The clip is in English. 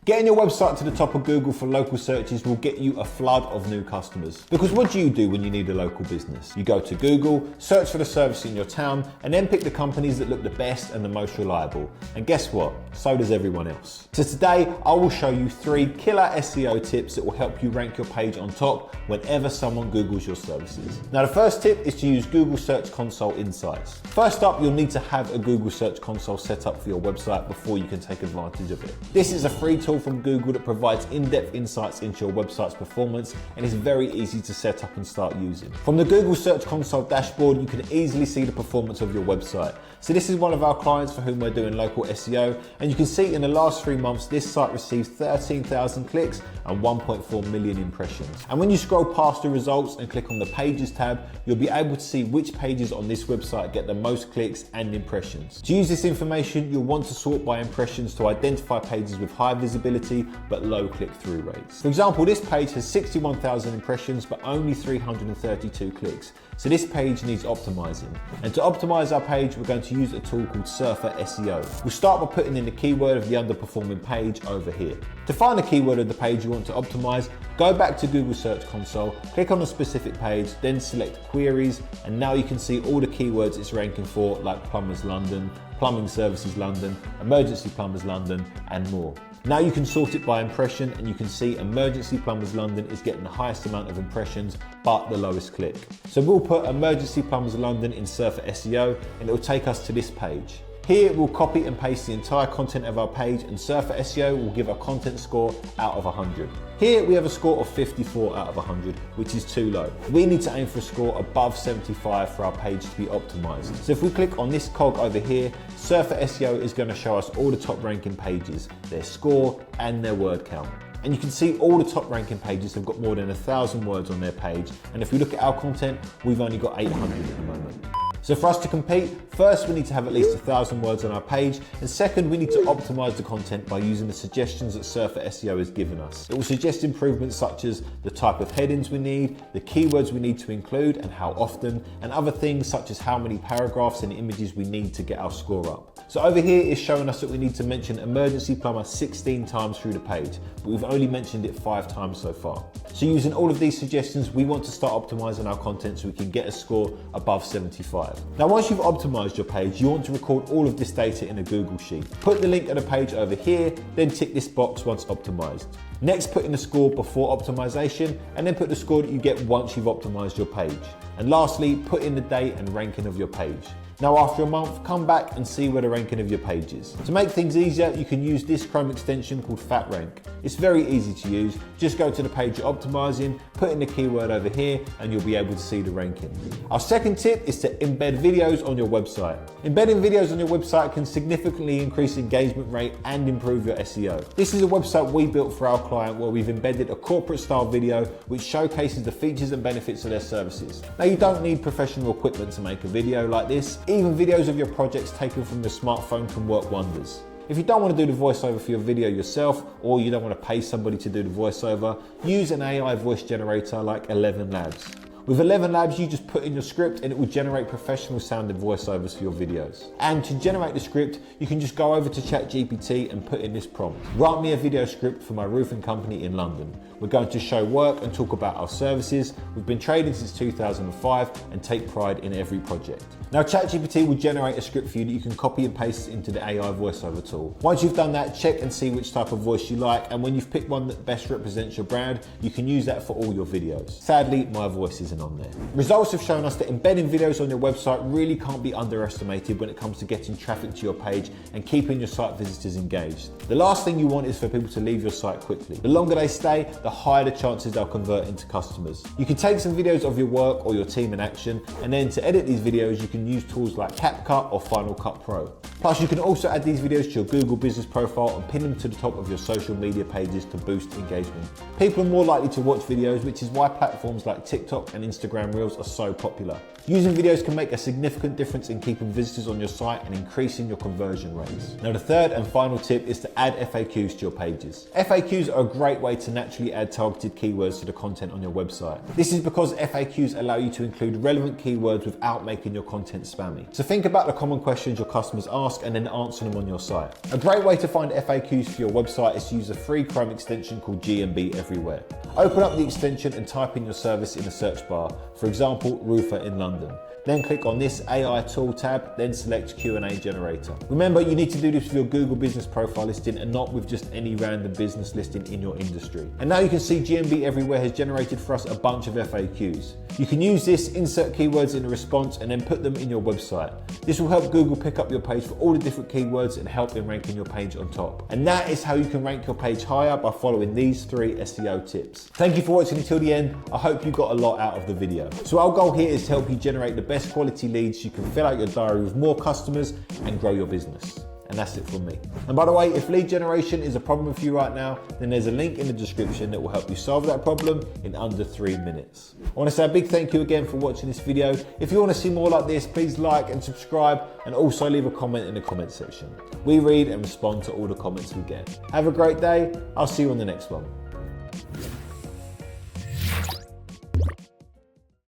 Getting your website to the top of Google for local searches will get you a flood of new customers. Because what do you do when you need a local business? You go to Google, search for the service in your town, and then pick the companies that look the best and the most reliable. And guess what? So does everyone else. So today, I will show you 3 killer SEO tips that will help you rank your page on top whenever someone Googles your services. Now, the first tip is to use Google Search Console Insights. First up, you'll need to have a Google Search Console set up for your website before you can take advantage of it. This is a free tool from Google that provides in-depth insights into your website's performance and is very easy to set up and start using. From the Google Search Console dashboard, you can easily see the performance of your website. So this is one of our clients for whom we're doing local SEO, and you can see in the last 3 months, this site received 13,000 clicks and 1.4 million impressions. And when you scroll past the results and click on the Pages tab, you'll be able to see which pages on this website get the most clicks and impressions. To use this information, you'll want to sort by impressions to identify pages with high visibility but low click-through rates. For example, this page has 61,000 impressions but only 332 clicks. So this page needs optimizing. And to optimize our page, we're going to use a tool called Surfer SEO. We'll start by putting in the keyword of the underperforming page over here. To find the keyword of the page you want to optimize, go back to Google Search Console, click on a specific page, then select Queries, and now you can see all the keywords it's ranking for, like Plumbers London, Plumbing Services London, Emergency Plumbers London, and more. Now you can sort it by impression, and you can see Emergency Plumbers London is getting the highest amount of impressions, but the lowest click. So we'll put Emergency Plumbers London in Surfer SEO, and it will take us to this page. Here we'll copy and paste the entire content of our page, and Surfer SEO will give a content score out of 100. Here we have a score of 54 out of 100, which is too low. We need to aim for a score above 75 for our page to be optimized. So if we click on this cog over here, Surfer SEO is going to show us all the top ranking pages, their score and their word count. And you can see all the top ranking pages have got more than 1,000 words on their page. And if we look at our content, we've only got 800 at the moment. So for us to compete, first we need to have at least 1,000 words on our page, and second we need to optimize the content by using the suggestions that Surfer SEO has given us. It will suggest improvements such as the type of headings we need, the keywords we need to include and how often, and other things such as how many paragraphs and images we need to get our score up. So over here it's showing us that we need to mention emergency plumber 16 times through the page, but we've only mentioned it 5 times so far. So using all of these suggestions, we want to start optimizing our content so we can get a score above 75. Now once you've optimized your page, you want to record all of this data in a Google Sheet. Put the link of the page over here, then tick this box once optimized. Next, put in the score before optimization, and then put the score that you get once you've optimized your page. And lastly, put in the date and ranking of your page. Now after a month, come back and see where the ranking of your page is. To make things easier, you can use this Chrome extension called FatRank. It's very easy to use. Just go to the page you're optimizing, put in the keyword over here, and you'll be able to see the ranking. Our second tip is to embed videos on your website. Embedding videos on your website can significantly increase engagement rate and improve your SEO. This is a website we built for our client where we've embedded a corporate style video which showcases the features and benefits of their services. Now you don't need professional equipment to make a video like this. Even videos of your projects taken from your smartphone can work wonders. If you don't want to do the voiceover for your video yourself, or you don't want to pay somebody to do the voiceover, use an AI voice generator like 11 Labs. With 11 Labs, you just put in your script and it will generate professional sounding voiceovers for your videos. And to generate the script, you can just go over to ChatGPT and put in this prompt. Write me a video script for my roofing company in London. We're going to show work and talk about our services. We've been trading since 2005 and take pride in every project. Now ChatGPT will generate a script for you that you can copy and paste into the AI voiceover tool. Once you've done that, check and see which type of voice you like, and when you've picked one that best represents your brand, you can use that for all your videos. Sadly, my voice isn't on there. Results have shown us that embedding videos on your website really can't be underestimated when it comes to getting traffic to your page and keeping your site visitors engaged. The last thing you want is for people to leave your site quickly. The longer they stay, the higher the chances they'll convert into customers. You can take some videos of your work or your team in action, and then to edit these videos, you can use tools like CapCut or Final Cut Pro. Plus, you can also add these videos to your Google business profile and pin them to the top of your social media pages to boost engagement. People are more likely to watch videos, which is why platforms like TikTok and and Instagram Reels are so popular. Using videos can make a significant difference in keeping visitors on your site and increasing your conversion rates. Now the third and final tip is to add FAQs to your pages. FAQs are a great way to naturally add targeted keywords to the content on your website. This is because FAQs allow you to include relevant keywords without making your content spammy. So think about the common questions your customers ask and then answer them on your site. A great way to find FAQs for your website is to use a free Chrome extension called GMB Everywhere. Open up the extension and type in your service in the search bar, for example, roofer in London. Then click on this AI tool tab, then select Q&A generator. Remember, you need to do this with your Google business profile listing and not with just any random business listing in your industry. And now you can see GMB Everywhere has generated for us a bunch of FAQs. You can use this, insert keywords in the response and then put them in your website. This will help Google pick up your page for all the different keywords and help in ranking your page on top. And that is how you can rank your page higher by following these 3 SEO tips. Thank you for watching until the end. I hope you got a lot out of the video. So our goal here is to help you generate the best quality leads. You can fill out your diary with more customers and grow your business. And that's it from me. And by the way, if lead generation is a problem for you right now, then there's a link in the description that will help you solve that problem in under 3 minutes. I want to say a big thank you again for watching this video. If you want to see more like this, please like and subscribe, and also leave a comment in the comment section. We read and respond to all the comments we get. Have a great day. I'll see you on the next one.